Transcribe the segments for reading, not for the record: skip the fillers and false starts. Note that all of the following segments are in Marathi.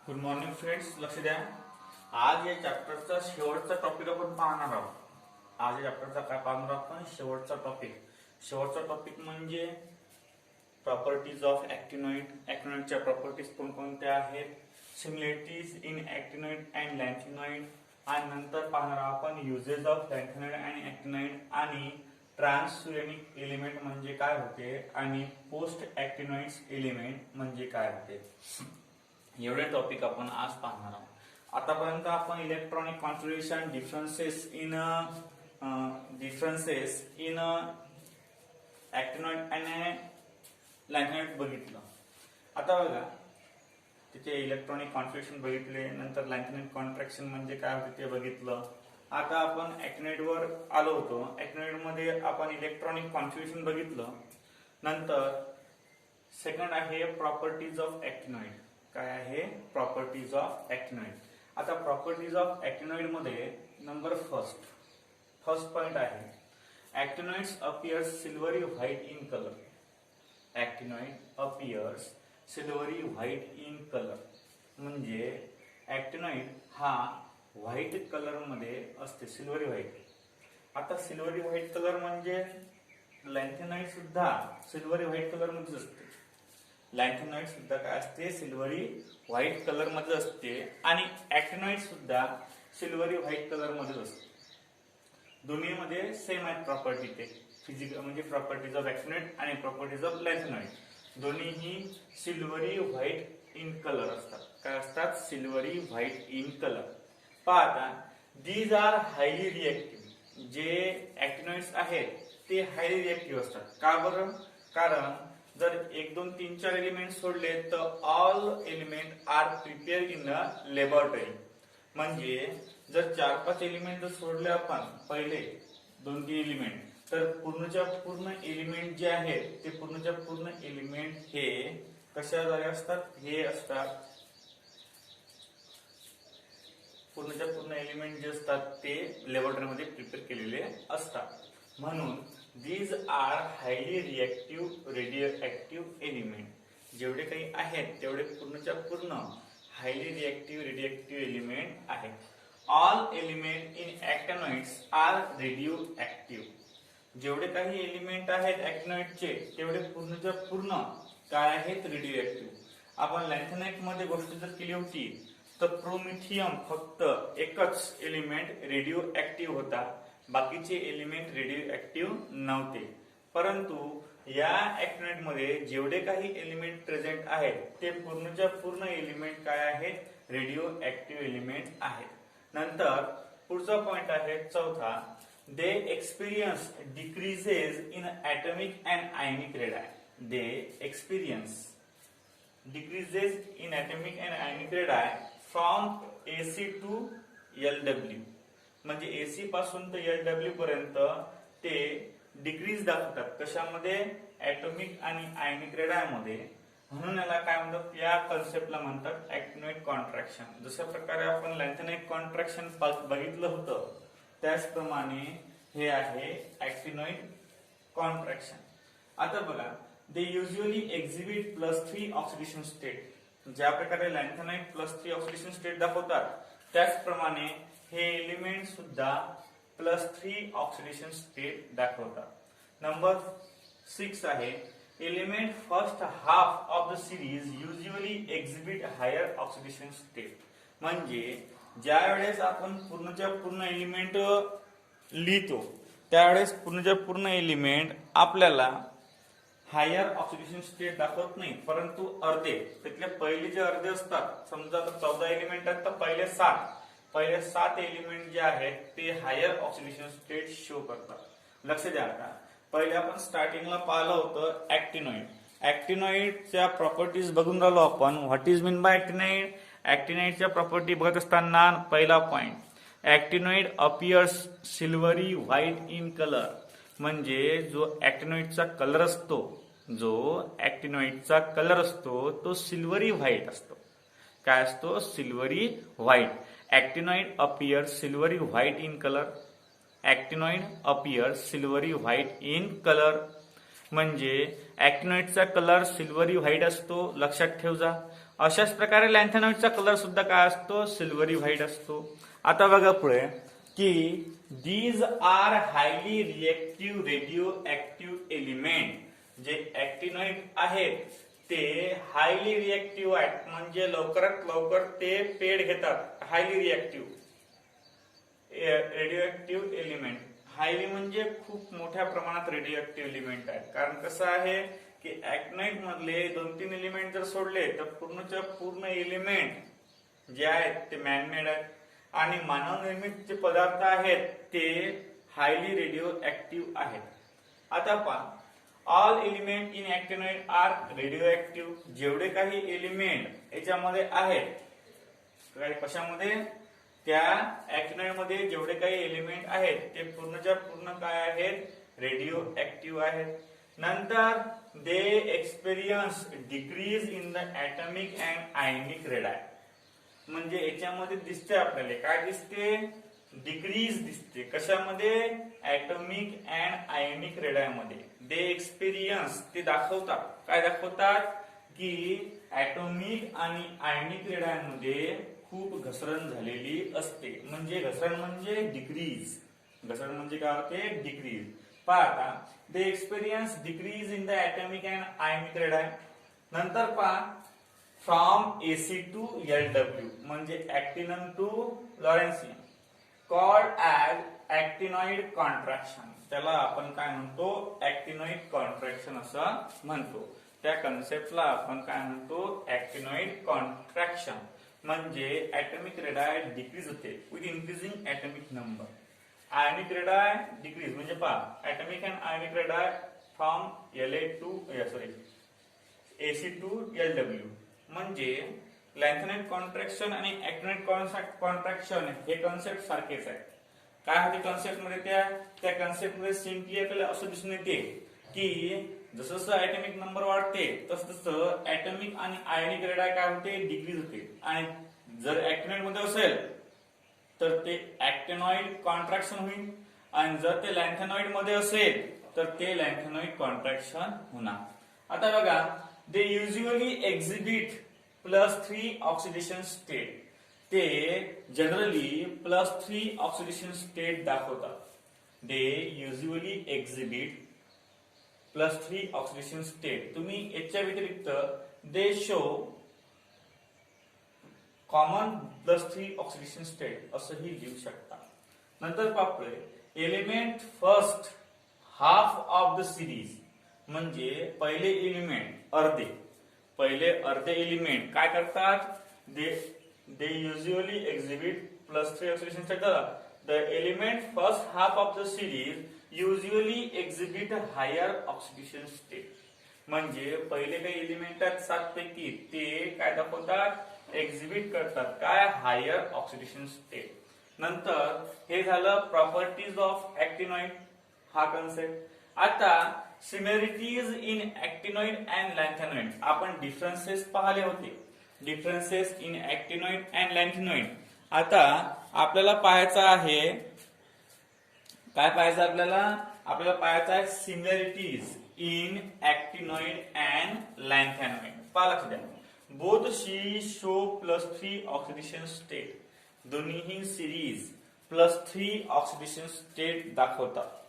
गुड मॉर्निंग फ्रेंड्स, लक्ष द्या. आज या चॅप्टरचा शेवटचा टॉपिक आपण पाहणार आहोत. आज या चॅप्टरचा काय पाहणार आहोत आपण? शेवटचा टॉपिक म्हणजे प्रॉपर्टीज ऑफ ऍक्टिनॉइड. ऍक्टिनॉइडच्या प्रॉपर्टीज कोणकोणत्या आहेत, सिमिलॅरिटीज इन ऍक्टिनॉइड अँड लॅन्थिनॉइड, आणि नंतर पाहणार आहोत आपण युजेस ऑफ लॅन्थिनॉइड अँड ऍक्टिनॉइड, आणि ट्रान्सयुरेनिक एलिमेंट म्हणजे काय होते, आणि पोस्ट ऍक्टिनॉइड्स एलिमेंट म्हणजे काय होते. एवढे टॉपिक आपण आज पाहणार आहोत. आतापर्यंत आपण electronic configuration, differences in actinoid and lanthanoid बघितलं. आता बघा, तिथे इलेक्ट्रॉनिक कॉन्फिगरेशन बघितले, नंतर लॅन्थिनॉइड कॉन्ट्रॅक्शन म्हणजे काय होते ते बघितलं. आता आपण ऍक्टिनॉइड वर आलो होतो. ऍक्टिनॉइड मध्ये आपण इलेक्ट्रॉनिक कॉन्फिगरेशन बघितलं. नंतर सेकंड आहे प्रॉपर्टीज ऑफ ऍक्टिनॉइड. काय आहे? Properties of actinoid. आता प्रॉपर्टीज ऑफ ऍक्टिनॉइड मध्ये नंबर फर्स्ट पॉइंट आहे, actinoids appears silvery white in colour. Actinoid appears silvery white in colour म्हणजे ऍक्टिनॉइड हा व्हाइट कलर मध्ये असते, सिल्वरी व्हाइट. आता सिल्वरी व्हाइट कलर म्हणजे लॅन्थिनॉइड सुद्धा सिल्वरी व्हाइट कलर मध्ये असते. लॅन्थिनॉइड सुद्धा काय असते? सिल्वरी व्हाइट कलर मध्ये असते, आणि ऍक्टिनॉइड सुद्धा सिल्वरी व्हाइट कलर मध्ये असते. दोन्ही मध्ये सेम आहेत प्रॉपर्टी. ते फिजिकल म्हणजे प्रॉपर्टीज ऑफ ऍक्टिनॉइड आणि प्रॉपर्टीज ऑफ लॅन्थिनॉइड दोन्हीही सिल्वरी व्हाइट इन कलर असतात. काय असतात? Silvery white in colour. पहा, दीज आर हायली रिएक्टिव्ह. जे ऍक्टिनॉइड्स आहेत ते हायली रिएक्टिव्ह असतात. का बरं? कारण जर 1, 2, 3, 4 एलिमेंट सोडले तर all element are prepare in a laboratory. म्हणजे जर 4-5 एलिमेंट जर सोडले आपण, पहिले 2-3 एलिमेंट, तर पूर्णच्या पूर्ण एलिमेंट जे आहेत ते पूर्णच्या पूर्ण एलिमेंट हे कशाद्वारे असतात? हे असतात. पूर्णच्या पूर्ण एलिमेंट जे असतात ते लॅबोरेटरी मध्ये प्रिपेअर केलेले असतात. म्हणून these are highly reactive radioactive element. जेवढे काही आहेत तेवढे पूर्णच्या पूर्ण हायली रिएक्टिव्ह रेडिओएक्टिव्ह एलिमेंट आहेत. All element in actinoids are radioactive. जेवढे काही एलिमेंट आहेत ऍक्टिनॉइडचे तेवढे पूर्णच्या पूर्ण काय आहेत? रेडिओएक्टिव्ह. आपण लॅन्थिनॉइड मध्ये गोष्ट जर केली होती तर प्रोमिथियम फक्त एकच एलिमेंट रेडिओएक्टिव्ह होता, बाकीचे एलिमेंट रेडिओएक्टिव्ह नव्हते. परंतु या ऍक्टिनॉइड मध्ये जेवढे काही एलिमेंट प्रेझेंट आहेत ते पूर्णच्या पूर्ण एलिमेंट काय आहेत? रेडिओएक्टिव्ह एलिमेंट आहेत. नंतर पुढचा पॉइंट आहे चौथा, they experience decreases in atomic and ionic radii. They experience decreases in atomic and ionic radii from AC to LW. म्हणजे AC पासून तर LW पर्यंत ते डिक्रीज दाखवतात. कशामध्ये? ऍटॉमिक आणि आयनिक रेडाय मध्ये. म्हणून याला काय म्हणतात? या कन्सेप्टला म्हणतात ऍक्टिनॉइड कॉन्ट्रॅक्शन. जशा प्रकारे आपण लॅन्थिनॉइड कॉन्ट्रॅक्शन बघितलं होतं त्याचप्रमाणे हे आहे ऍक्टिनॉइड कॉन्ट्रॅक्शन. आता बघा, they usually exhibit +3 oxidation state. ज्या प्रकारे लॅन्थिनॉइड +3 ऑक्सिडेशन स्टेट दाखवतात त्याचप्रमाणे हे एलिमेंट सुद्धा +3 ऑक्सिडेशन स्टेट दाखवतात. नंबर 6 आहे, element first half of the series usually exhibit higher oxidation state. म्हणजे ज्या वेळेस आपण पूर्णच्या पूर्ण एलिमेंट लिहितो त्यावेळेस पूर्णच्या पूर्ण एलिमेंट आपल्याला हायर ऑक्सिडेशन स्टेट दाखवत नाही, परंतु अर्धे त्यातले पहिले जे अर्धे असतात, समजा 14 एलिमेंट आहेत तर पहिले 7 एलिमेंट जे आहेत ते हायर ऑक्सिडेशन स्टेट शो करतात. लक्ष द्या. आता पहिले आपण स्टार्टिंगला पाहिलं होतं ऍक्टिनॉइड. ऍक्टिनॉइडच्या प्रॉपर्टीज बघून राहिलो आपण. What is mean by actinoid? ऍक्टिनॉइडच्या प्रॉपर्टी बघत असताना पहिला point, actinoid appears silvery white in colour. म्हणजे जो ऍक्टिनॉइडचा कलर असतो तो सिल्वरी व्हाइट असतो. काय असतो? Silvery white. Actinoid appears silvery white in colour. Actinoid appears silvery white in colour. म्हणजे अॅक्टिनॉइडचा कलर सिल्वरी व्हाईट असतो, लक्षात ठेव जा. अशाच प्रकारे लॅन्थेनॉइडचा कलर सुद्धा काय असतो, सिल्वरी व्हाईट असतो. आता बघा पुढे की these are highly reactive radioactive element. जे ऍक्टिनॉइड आहेत ते हायली रिएक्टिव्ह आहेत, म्हणजे लवकरात लवकर ते पेड घेतात. Highly reactive radioactive element. Highly म्हणजे खूप मोठ्या प्रमाणात रेडिओ ऍक्टिव्ह एलिमेंट आहेत. कारण कसं आहे की ऍक्टिनाइड मधले 2-3 एलिमेंट जर सोडले तर पूर्णच्या पूर्ण एलिमेंट जे आहेत ते मॅनमेड आहेत आणि मानवनिर्मित जे पदार्थ आहेत ते हायली रेडिओ ऍक्टिव्ह आहेत. आता पहा, all element in actinoid are radioactive. जेवढे काही एलिमेंट याच्यामध्ये आहेत, कशामध्ये, त्या ऍक्टिनॉइड मध्ये जेवढे काही एलिमेंट आहेत ते पूर्णच्या पूर्ण काय आहेत, रेडिओ ऍक्टिव्ह आहेत. नंतर they experience decrease in the atomic and ionic radii. म्हणजे याच्यामध्ये दिसते आपल्याला, काय दिसते, डिक्रीज दिसते. कशामध्ये, ऍटॉमिक अँड आयनिक रेडाय मध्ये. दे एक्सपिरियन्स, ते दाखवतात, काय दाखवतात की ऍटॉमिक आणि आयनिक रेडाय मध्ये खूप घसरण झालेली असते. म्हणजे घसरण म्हणजे डिक्रीज. घसरण म्हणजे काय होते, डिक्रीज. पहा, they experience decrease in the atomic and ionic radii. नंतर पहा, फ्रॉम AC टू LW म्हणजे actinium to lawrencium, called as actinoid contraction. त्याला आपण काय म्हणतो, ऍक्टिनॉइड कॉन्ट्रॅक्शन असं म्हणतो. त्या कन्सेप्टला आपण काय म्हणतो, ऍक्टिनॉइड कॉन्ट्रॅक्शन. म्हणजे ऍटॉमिक रेडाय डिक्रीज होते with increasing atomic number. Ionic radii decrease म्हणजे पहा, atomic and ionic radii from AC to LW. म्हणजे लॅन्थेनाइड कॉन्ट्रॅक्शन आणि ऍक्टिनॉइड कॉन्ट्रॅक्शन हे कन्सेप्ट सारखेच आहे. काय होते कन्सेप्ट मध्ये, त्या कन्सेप्ट मध्ये सिम्पली आपल्याला असं दिसून येते की जसं जसं ऍटॉमिक नंबर वाढते तसं तसं ऍटॉमिक आणि आयनिक रेडाय काय होते, डिक्रीज होते. आणि जर ऍक्टिनॉइड मध्ये असेल तर ते ऍक्टिनॉइड कॉन्ट्रॅक्शन होईल आणि जर ते लॅन्थेनॉइड मध्ये असेल तर ते लॅन्थेनॉइड कॉन्ट्रॅक्शन होणार. आता बघा, they usually exhibit +3 oxidation state. ते जनरली +3 ऑक्सिडेशन स्टेट दाखवतात. They usually exhibit +3 oxidation state. तुम्ही याच्या व्यतिरिक्त they show common +3 oxidation state असंही लिहू शकता. नंतर पाहूया, element first half of the series. म्हणजे पहिले अर्धे एलिमेंट काय करतात, they usually exhibit +3 oxidation state. The element first half of the series usually exhibit higher oxidation state. म्हणजे पहिले काही एलिमेंट आहेत 7 पैकी, ते काय दाखवतात, एक्झिबिट करतात, काय, हायर ऑक्सिडेशन स्टेट. नंतर हे झालं प्रॉपर्टीज ऑफ ऍक्टिनॉइड, हा कन्सेप्ट. आता सिमिलरिटीज इन ऍक्टिनॉइड अँड लॅन्थेनॉइड. आपण डिफरन्सेस पाहिले होते, डिफरन्सेस इन ऍक्टिनॉइड अँड लॅन्थेनॉइड. आता आपल्याला पाहायचं आहे, काय पाहायचं आपल्याला पाहायचं आहे सिमिलरिटीज इन ऍक्टिनॉइड अँड लॅन्थेनॉइड. पहा, लक्ष द्या, both series show +3 oxidation state. दोन्हीही सिरीज +3 ऑक्सिडेशन स्टेट दाखवतात.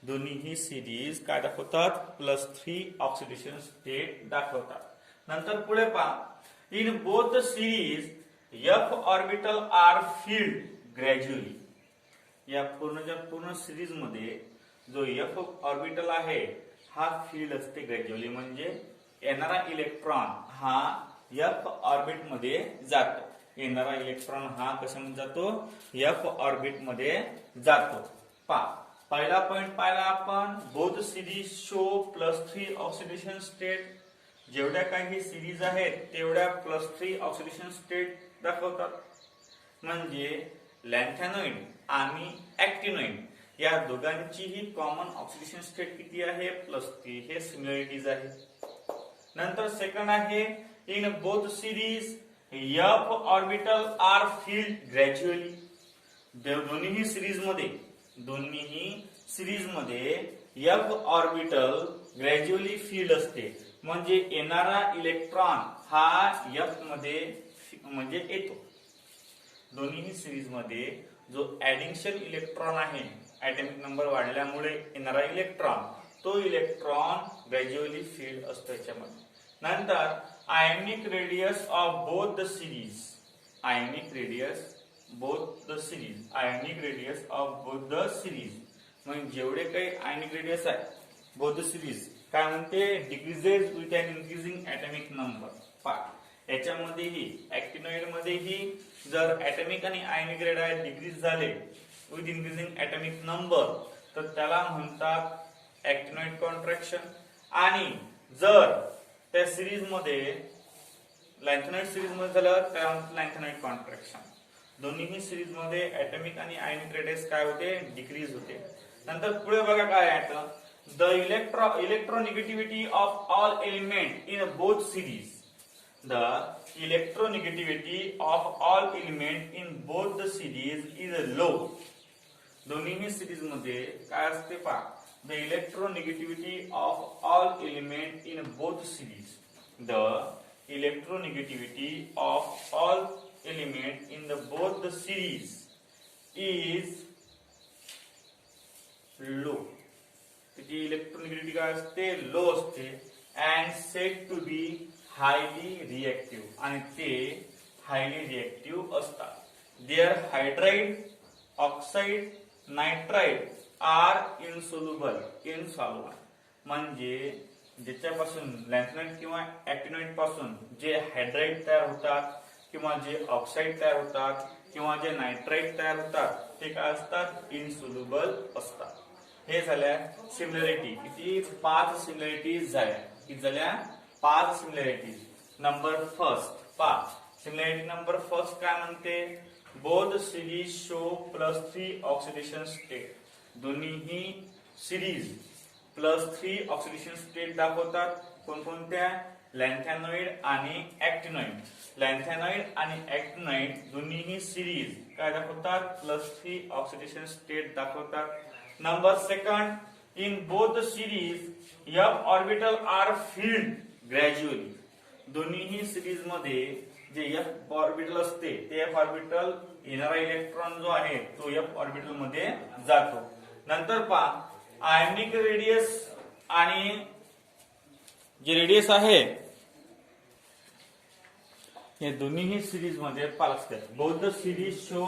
दोन्हीही सिरीज काय दाखवतात, +3 ऑक्सिडेशन स्टेट दाखवतात. नंतर पुढे पहा, in both series F orbital are filled gradually. या पूर्ण सिरीज मध्ये जो F ऑर्बिटल आहे हा फील्ड असते ग्रॅज्युअली. म्हणजे येणारा इलेक्ट्रॉन हा F ऑर्बिट मध्ये जातो. येणारा इलेक्ट्रॉन हा कशामध्ये जातो, F ऑर्बिट मध्ये जातो. पहिला पॉइंट पाहिला आपण, both series show +3 oxidation state. जेवढ्या काही सिरीज आहेत तेवढ्या +3 ऑक्सिडेशन स्टेट दाखवतात. म्हणजे लॅन्थेनॉइड आणि ऍक्टिनॉइड या दोघांचीही कॉमन ऑक्सिडेशन स्टेट किती आहे, +3. हे सिमिलरिटीज आहे. नंतर सेकंड आहे, in both series F orbital are filled gradually. दोन्हीही सिरीज मध्ये F ऑर्बिटल ग्रॅज्युअली फील्ड असते, म्हणजे येणारा इलेक्ट्रॉन हा F मध्ये म्हणजे येतो. दोन्ही सिरीज मध्ये जो ऍडिशन इलेक्ट्रॉन आहे, ऍटॉमिक नंबर वाढल्यामुळे येणारा इलेक्ट्रॉन, तो इलेक्ट्रॉन ग्रॅज्युअली फील्ड असतो याच्यामध्ये. नंतर ionic radius of both the series, ionic radius both the series, ionic radius of both the series, म्हणजे जेवढे काही आयोनिक रेडियस आहे बोथ द सिरीज काय म्हणते, decreases with an increasing atomic number. याच्यामध्येही ऍक्टिनॉइड मध्येही जर ऍटॉमिक आणि आयोनिक रेडियस डिक्रीज झाले विथ इन्क्रीजिंग ऍटॉमिक नंबर तर त्याला म्हणतात ऍक्टिनॉइड कॉन्ट्रॅक्शन. आणि जर त्या सिरीज मध्ये लॅन्थेनॉइड सिरीज मध्ये झालं त्याला म्हणतात लॅन्थेनॉइड कॉन्ट्रॅक्शन. दोन्ही सिरीज मध्ये ऍटॉमिक आणि आयोनिक रेडियस काय होते, डिक्रीज होते. नंतर पुढे बघा काय आहे, the electronegativity of all element in both series, the electronegativity of all element in both the series is low. दोन्ही सिरीज मध्ये काय असते पहा, the electronegativity of all element in both series, the electronegativity of all element in the both the series is low. त्याची इलेक्ट्रोनेगेटिव्हिटी काय असते, लो असते. and said to be highly reactive, आणि ते हायली रिएक्टिव्ह असतात. Their hydride, oxide, nitride are insoluble in solvent, म्हणजे ज्याच्यापासून लॅन्थेनॉइड किंवा ऍक्टिनॉइड पासून जे हायड्राइड तयार होतात किंवा जे ऑक्साइड तयार होतात किंवा जे नायट्राइड तयार होतात ते काय असतात, इनसोल्युबल असतात. हे झाल्या सिमिलॅरिटी. किती, 5 सिमिलॅरिटीज झाल्या. किती झाल्या, 5 सिमिलॅरिटीज. नंबर फर्स्ट पहा, सिमिलॅरिटी नंबर फर्स्ट काय म्हणते, both series show +3 oxidation state. दोन्ही सिरीज +3 ऑक्सिडेशन स्टेट दाखवतात. कोणकोणत्या, लॅन्थेनॉइड आणि ऍक्टिनॉइड. लॅन्थेनॉइड आणि ऍक्टिनॉइड दोन्ही सिरीज काय दाखवतात, +3 ऑक्सिडेशन स्टेट दाखवतात. Number second, in both the series F orbital are filled gradually. दोन्ही सिरीज मध्ये जे F ऑर्बिटल असते ते F ऑर्बिटल येणारा इलेक्ट्रॉन जो आहे तो F ऑर्बिटल मध्ये जातो. नंतर पहा, आयोनिक रेडियस आणि जे रेडियस आहे हे दोन्ही सिरीज मध्ये पालक both the series show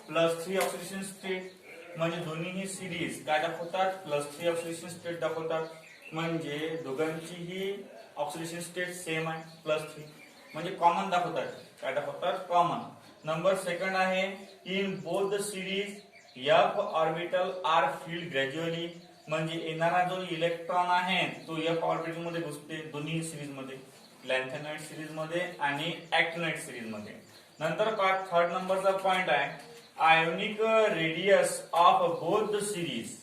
+3 oxidation state, म्हणजे दोन्ही सिरीज काय दाखवतात, +3 ऑक्सिडेशन स्टेट दाखवतात. म्हणजे दोघांचीही ऑक्सिडेशन स्टेट सेम आहे, +3, म्हणजे कॉमन दाखवतात. काय दाखवतात, कॉमन. नंबर सेकंड आहे, in both the series F orbital are filled gradually, म्हणजे येणारा जो इलेक्ट्रॉन आहे तो F ऑर्बिटल मध्ये घुसते दोन्ही सिरीज मध्ये, लॅन्थेनॉइड सिरीज मध्ये आणि ऍक्टिनॉइड सिरीज मध्ये. नंतर थर्ड नंबरचा पॉइंट आहे, ionic radius of both the series.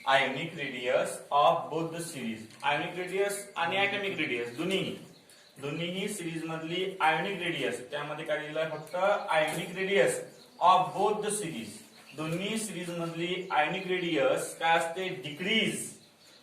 Ionic radius of both the series, ionic radius आणि ऍटॉमिक रेडियस दोन्ही सिरीज मधली आयोनिक रेडियस, त्यामध्ये काय दिलं आहे, फक्त ionic radius of both the series. दोन्ही सिरीज मधली आयोनिक रेडियस काय असते, decrease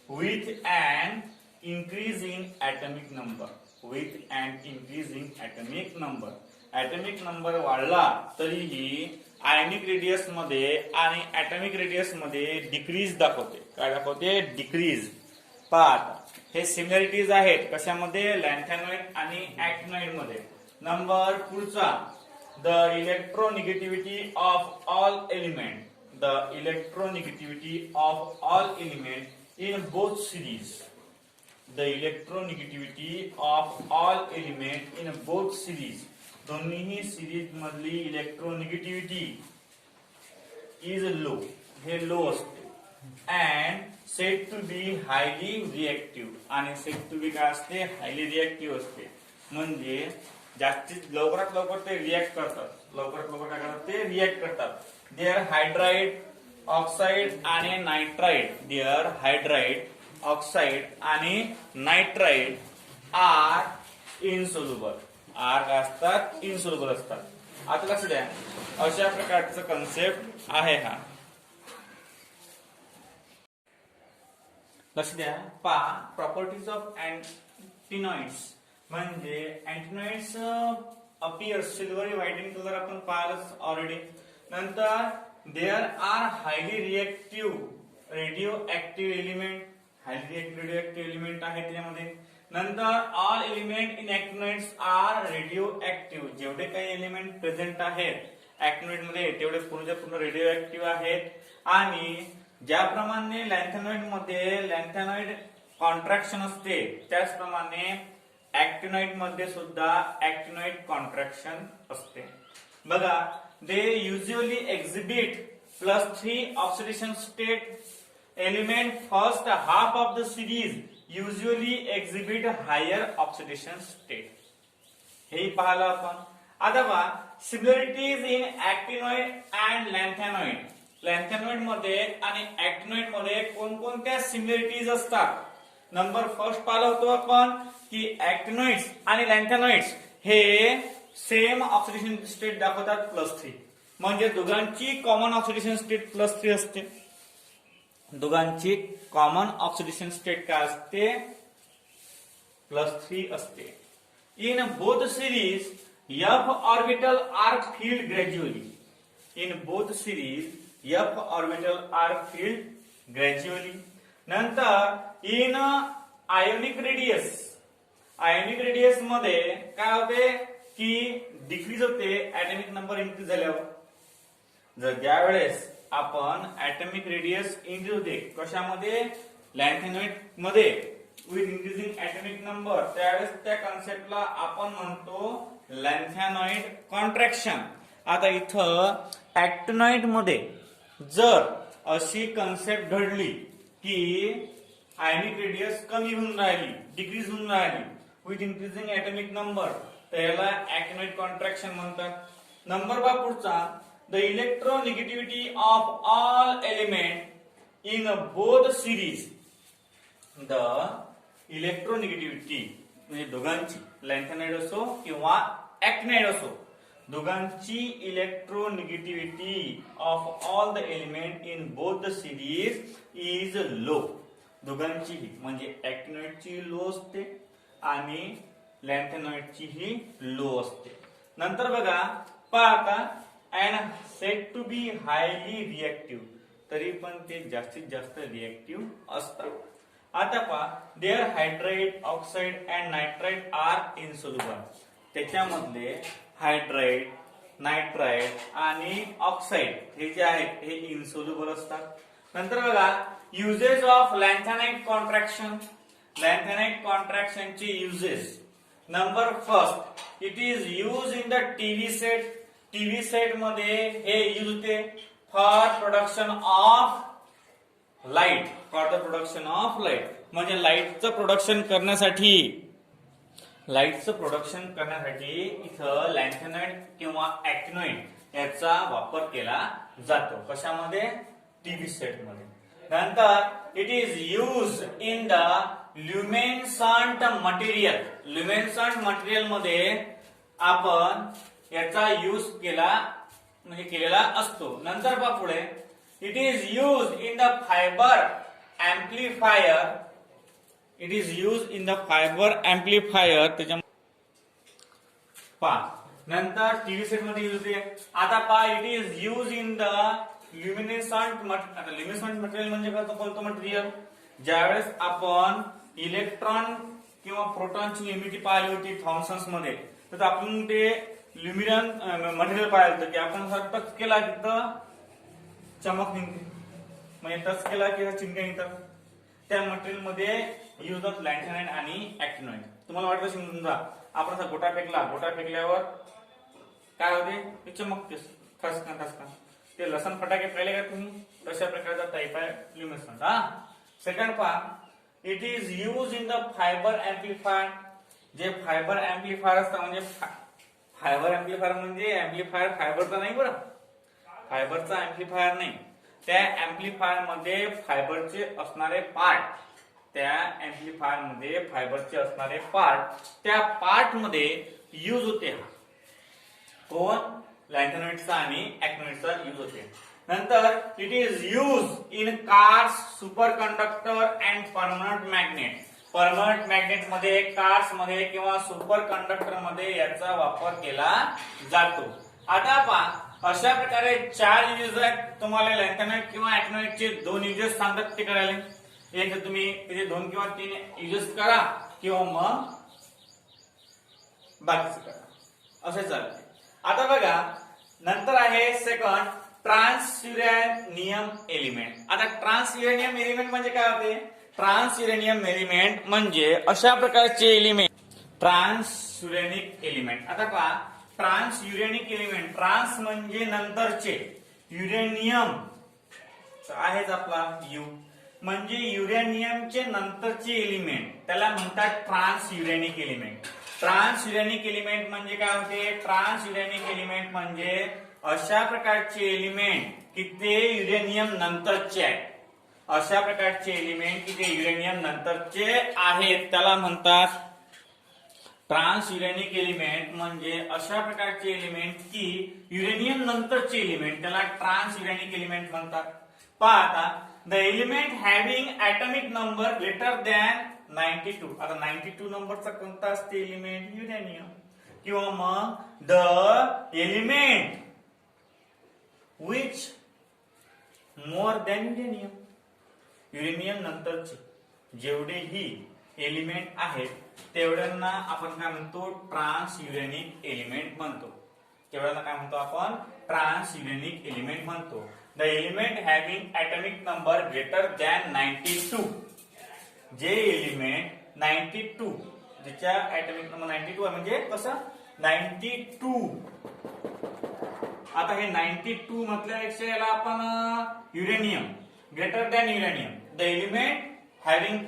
with and increase in atomic number, with and increase in atomic number. Atomic number वाढला तरीही आयोनिक रेडियस मध्ये आणि ऍटॉमिक रेडियस मध्ये डिक्रीज दाखवते. काय दाखवते, डिक्रीज. पाहत हे सिमिलॅरिटीज आहेत कशामध्ये, लॅन्थेनॉइड आणि ऍक्टिनॉइड मध्ये. नंबर पुढचा, the electronegativity of all element, the electronegativity of all element in both series. The electronegativity of all element in both series, दोन्ही सिरीज मधली इलेक्ट्रोनेगेटिव्हिटी इज लो, हे लो असते. And said to be highly reactive, आणि सेड टू बी काय असते, हायली रिएक्टिव्ह असते. म्हणजे जास्तीत लवकरात लवकर ते रिएक्ट करतात, लवकरात लवकर काय करतात, ते रिएक्ट करतात. देअर हायड्राइड, ऑक्साइड आणि नायट्राइड, देअर हायड्राइड, ऑक्साइड आणि नायट्राइड आर इनसोल्युबल. आर काय असतात, इनसोल्युबल असतात. आता लक्ष द्या, अशा प्रकारचा कन्सेप्ट आहे हा. लक्ष द्या. प्रॉपर्टीज ऑफ अँटिनॉइड्स म्हणजे actinoids appear silvery white in colour आपण पाहिलंच ऑलरेडी. नंतर there are highly reactive radioactive element, highly radioactive element आहे त्यामध्ये. नंतर all element in actinoids are radioactive, जेवढे काही एलिमेंट प्रेझेंट आहेत अॅक्टिनॉइड मध्ये तेवढे पूर्ण रेडिओ ऍक्टिव्ह आहेत. आणि ज्याप्रमाणे लॅन्थेनॉइड मध्ये लॅन्थेनॉइड कॉन्ट्रॅक्शन असते त्याचप्रमाणे अॅक्टिनॉइड मध्ये सुद्धा अॅक्टिनॉइड कॉन्ट्रॅक्शन असते. बघा, they usually exhibit +3 oxidation state element first half of the series usually exhibit higher oxidation state. हे पाहिलं आपण. आता पहा similarities in actinoid and lanthanoid. Lanthanoid मध्ये आणि अॅक्टिनॉइड मध्ये कोणकोणत्या सिमिलरिटीज असतात. नंबर फर्स्ट पाहिलं होतो आपण की अॅक्टिनॉइड्स आणि लॅन्थेनॉइड्स हे सेम ऑक्सिडेशन स्टेट दाखवतात +3, म्हणजे दोघांची कॉमन ऑक्सिडेशन स्टेट +3 असते. दोघांची कॉमन ऑक्सिडेशन स्टेट काय असते, +3 असते. In both series f orbital are filled gradually. In both series f orbital are filled gradually. नंतर in ionic radius. Ionic radius मध्ये काय होते की डिक्रीज होते ऍटॉमिक नंबर इन्क्रीज झाल्यावर. जर ज्या वेळेस आपण ऍटॉमिक रेडियस इन्क्रीज होते कशामध्ये, लॅन्थेनॉइड मध्ये विथ इन्क्रीजिंग ऍटॉमिक नंबर, त्यावेळेस त्या कन्सेप्टला आपण म्हणतो लॅन्थेनॉइड कॉन्ट्रॅक्शन. आता इथं अॅक्टिनॉइड मध्ये जर अशी कन्सेप्ट घडली की आयनिक रेडियस कमी होऊन राहिली, डिक्रीज होऊन राहिली विथ इन्क्रीजिंग ऍटॉमिक नंबर, त्याला अॅक्टिनॉइड कॉन्ट्रॅक्शन म्हणतात. नंबर बा पुढचा, the electronegativity of all element in both series. The electronegativity म्हणजे दोघांची, लॅन्थेनॉइड असो किंवा अॅक्टिनॉइड असो, दोघांची electronegativity of all the element in both the series is low. दोघांचीही म्हणजे अॅक्टिनॉइडची लो असते आणि लॅन्थेनॉइडची ही लो असते. नंतर बघा आता and said to be highly reactive, तरी पण ते जास्तीत जास्त रिएक्टिव्ह असतात. आता पहा their hydride, oxide and nitride are insoluble. त्याच्यामधले हायड्राइड, नायट्राइड आणि ऑक्साइड हे जे आहेत हे इनसोल्युबल असतात. नंतर बघा uses of lanthanide contraction. Lanthanide कॉन्ट्रॅक्शनचे uses. Number first, it is use in the TV set. TV set मध्ये हे यूज होते for production of light. For the production of light म्हणजे लाईटचं प्रोडक्शन करण्यासाठी, इथं लॅन्थेनॉइड किंवा अॅक्टिनॉइड याचा वापर केला जातो. कशामध्ये, टीव्ही सेट मध्ये. नंतर it is use in the luminescent material. Luminescent material मध्ये आपण याचा यूज केलेला असतो. नंतर पहा पुढे, it is use in the fibre amplifier. It is use in the fibre amplifier. त्याच्या पहा नंतर टीव्ही सेट मध्ये यूज होते. आता पहा it is use in the luminescent material. Luminescent material म्हणजे कोणतं मटेरियल, ज्यावेळेस आपण इलेक्ट्रॉन किंवा प्रोटॉनची निर्मिती पाहिली होती थॉमसन्स मध्ये, तर आपण ते ल्युमिनन मटेरियल पाहिलं होतं की आपण टच केला तिथं चमक निघते, म्हणजे टच केला की चिमक्या निघतात. त्या मटेरियल मध्ये यूज ऑफ लॅन्थेनाइड आणि अॅक्टिनॉइड. तुम्हाला वाटतं समजा आपण असा गोटा फेकल्यावर काय होते, ते चमकते ठसका. ते लसण फटाके पाहिले का तुम्ही, तशा प्रकारचा टाईप आहे ल्युमिनेसंट. सेकंड पहा, it is use in the fibre amplifier. जे फायबर एम्प्लिफायर असतात, म्हणजे फायबर एम्प्लिफायर म्हणजे एम्प्लिफायर फायबरचा नाही बरं, फायबरचा एम्प्लिफायर नाही. त्या एम्प्लिफायर मध्ये फायबरचे असणारे पार्ट, त्या पार्ट मध्ये यूज होते. कोण, लॅन्थेनॉइडचा आणि अॅक्टिनॉइडचा यूज होते. नंतर it is use in cars, super conductor and permanent magnet. Permanent magnet मध्ये, कार्स मध्ये किंवा सुपर कंडक्टर मध्ये याचा वापर केला जातो. आता पहा अशा प्रकारे 4 युजेस आहेत. तुम्हाला लॅन्थेनाइट किंवा ऍक्टिनोइडचे 2 युजेस सांगतात ते करायला. एक तुम्ही तिथे 2 किंवा 3 युजेस करा किंवा मग बाकीचं करा, असे चालते. आता बघा नंतर आहे सेकंड ट्रान्सयुरेनियम एलिमेंट. आता ट्रान्सयुरेनियम एलिमेंट म्हणजे काय होते? ट्रान्सयुरेनियम एलिमेंट म्हणजे अशा प्रकारचे एलिमेंट, ट्रान्सयुरेनिक एलिमेंट. आता पहा ट्रान्सयुरेनिक एलिमेंट, ट्रान्स म्हणजे नंतरचे, युरेनियम आहेच आपला यू, म्हणजे युरेनियमचे नंतरचे एलिमेंट त्याला म्हणतात ट्रान्सयुरेनिक एलिमेंट. ट्रान्सयुरेनिक एलिमेंट म्हणजे काय होते? ट्रान्सयुरेनिक एलिमेंट म्हणजे अशा प्रकारचे एलिमेंट की ते युरेनियम नंतरचे आहेत. अशा प्रकारचे एलिमेंट की ते युरेनियम नंतरचे आहेत त्याला म्हणतात ट्रान्सयुरेनिक एलिमेंट. म्हणजे अशा प्रकारचे एलिमेंट की युरेनियम नंतरचे एलिमेंट त्याला ट्रान्सयुरेनिक एलिमेंट म्हणतात. पहा आता the element having atomic number greater than 92. आता 92 नंबरचा कोणता असते एलिमेंट? युरेनियम. किंवा मग the element which more than uranium. Uranium नंतरचे जेवढेही एलिमेंट आहेत तेवढ्यांना आपण काय म्हणतो? ट्रान्सयुरेनिक एलिमेंट म्हणतो. तेवढ्यांना काय म्हणतो आपण? ट्रान्सयुरेनिक एलिमेंट म्हणतो. The element having atomic number greater than 92. जे एलिमेंट 92 ज्याच्या ऍटॉमिक नंबर 92 आहे, म्हणजे कसं 92. आता हे 92 म्हटल्यापेक्षा याला आपण uranium, greater than uranium. The element having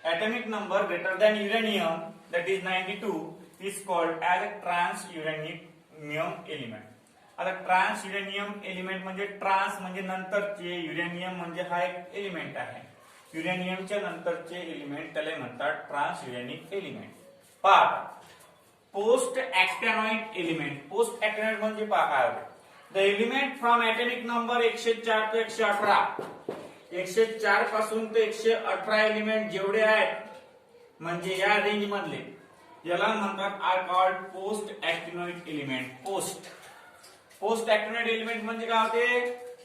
atomic number greater than uranium, that is 92, is called as a transuranium element. आता ट्रान्सयुरेनियम एलिमेंट म्हणजे ट्रान्स म्हणजे नंतरचे, युरेनियम म्हणजे हा एक एलिमेंट आहे. युरेनियमच्या नंतरचे एलिमेंट त्याला म्हणतात ट्रान्सयुरेनिक एलिमेंट. पहा post actinoid element. Post actinoid म्हणजे पहा काय होते? The element from atomic number 104 ते 118, 104 पासून ते 118 एलिमेंट जेवढे आहेत म्हणजे या रेंज मधले याला म्हणतात are called post actinoid element. Post actinoid element म्हणजे काय होते?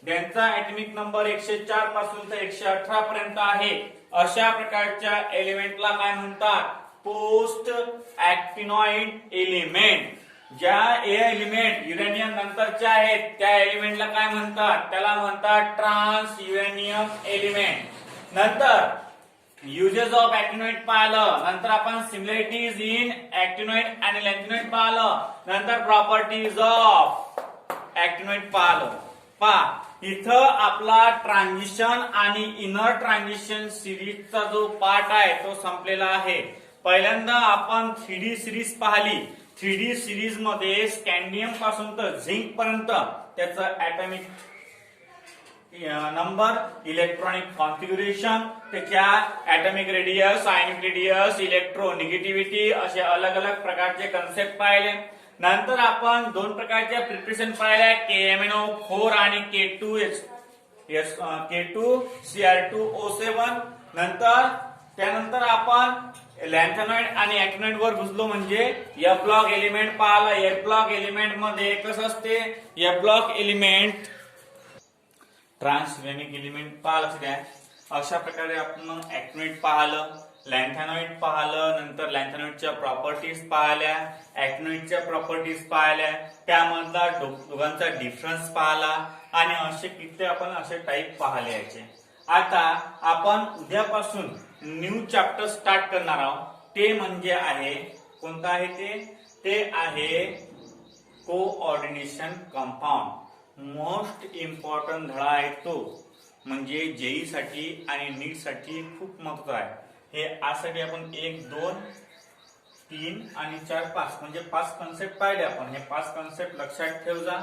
ज्यांचा ऍटॉमिक नंबर 104 पासून ते 118 पर्यंत आहे अशा प्रकारच्या एलिमेंटला काय म्हणतात? Post actinoid element. ज्या एलिमेंट युरेनियम नंतरच्या आहेत त्या एलिमेंटला काय म्हणतात? त्याला म्हणतात ट्रान्सयुरेनियम एलिमेंट. नंतर युजेस ऑफ ऍक्टिनॉइड पाहिलं, नंतर आपण सिमिलॅरिटीज इन ऍक्टिनॉइड आणि लॅन्थेनाइड पाहिलं, नंतर प्रॉपर्टीज ऑफ ऍक्टिनॉइड पाहिलं. पहा इथं आपला ट्रान्झिशन आणि इनर ट्रान्झिशन सिरीजचा जो पार्ट आहे तो संपलेला आहे. पहिल्यांदा आपण 3D सिरीज पाहिली. 3D सिरीज मध्ये स्कॅन्डियम पासून तर झिंक पर्यंत त्याचं ऍटॉमिक नंबर, इलेक्ट्रॉनिक कॉन्फिगरेशन, त्याच्या atomic radius, ionic radius, electronegativity असे अलग अलग प्रकारचे कन्सेप्ट पाहिले. नंतर आपण 2 प्रकारच्या प्रिपरेशन पाहिल्या, KMnO4 आणि K2Cr2O7. त्यानंतर आपण लॅन्थेनाइड आणि ऍक्टिनॉइड वर घुसलो म्हणजे एफ ब्लॉक एलिमेंट पाहिला. एफ ब्लॉक एलिमेंट मध्ये कसं असते? एफ ब्लॉक एलिमेंट ट्रान्सयुरेनिक एलिमेंट पाहिलं द्या. अशा प्रकारे आपण ऍक्टिनॉइड पाहिलं, लॅन्थेनाइड पाहिलं, नंतर लॅन्थेनाइडच्या प्रॉपर्टीज पाहिल्या, ऍक्टिनॉइडच्या प्रॉपर्टीज पाहिल्या, त्यामधला दोघांचा डिफरन्स पाहिला आणि असे किती आपण असे टाईप पाहिले याचे. आता आपण उद्यापासून न्यू चॅप्टर स्टार्ट करणार आहोत. ते म्हणजे आहे कोणतं आहे ते आहे कोऑर्डिनेशन कंपाऊंड. मोस्ट इम्पॉर्टंट धडा आहे तो, म्हणजे जेई साठी आणि नीट साठी खूप महत्त्वाचा आहे. हे आजसाठी आपण 1, 2, 3 आणि 4, 5 म्हणजे 5 कन्सेप्ट पाहिले आपण. हे 5 कन्सेप्ट लक्षात ठेव जा.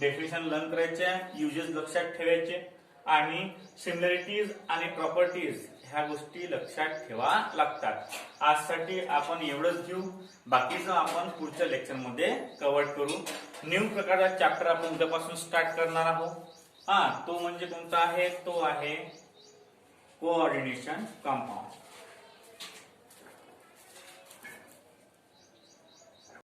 डेफिनेशन लर्न करायचे, युजेस लक्षात ठेवायचे आणि सिमिलॅरिटीज आणि प्रॉपर्टीज ह्या गोष्टी लक्षात ठेवा लागतात. आजसाठी आपण एवढंच घेऊ, बाकीचं आपण पुढच्या लेक्चर मध्ये कव्हर करू. न्यू प्रकारचा चॅप्टर आपण उद्यापासून स्टार्ट करणार आहोत. तो म्हणजे कोणता आहे, तो आहे कोऑर्डिनेशन कंपाऊंड.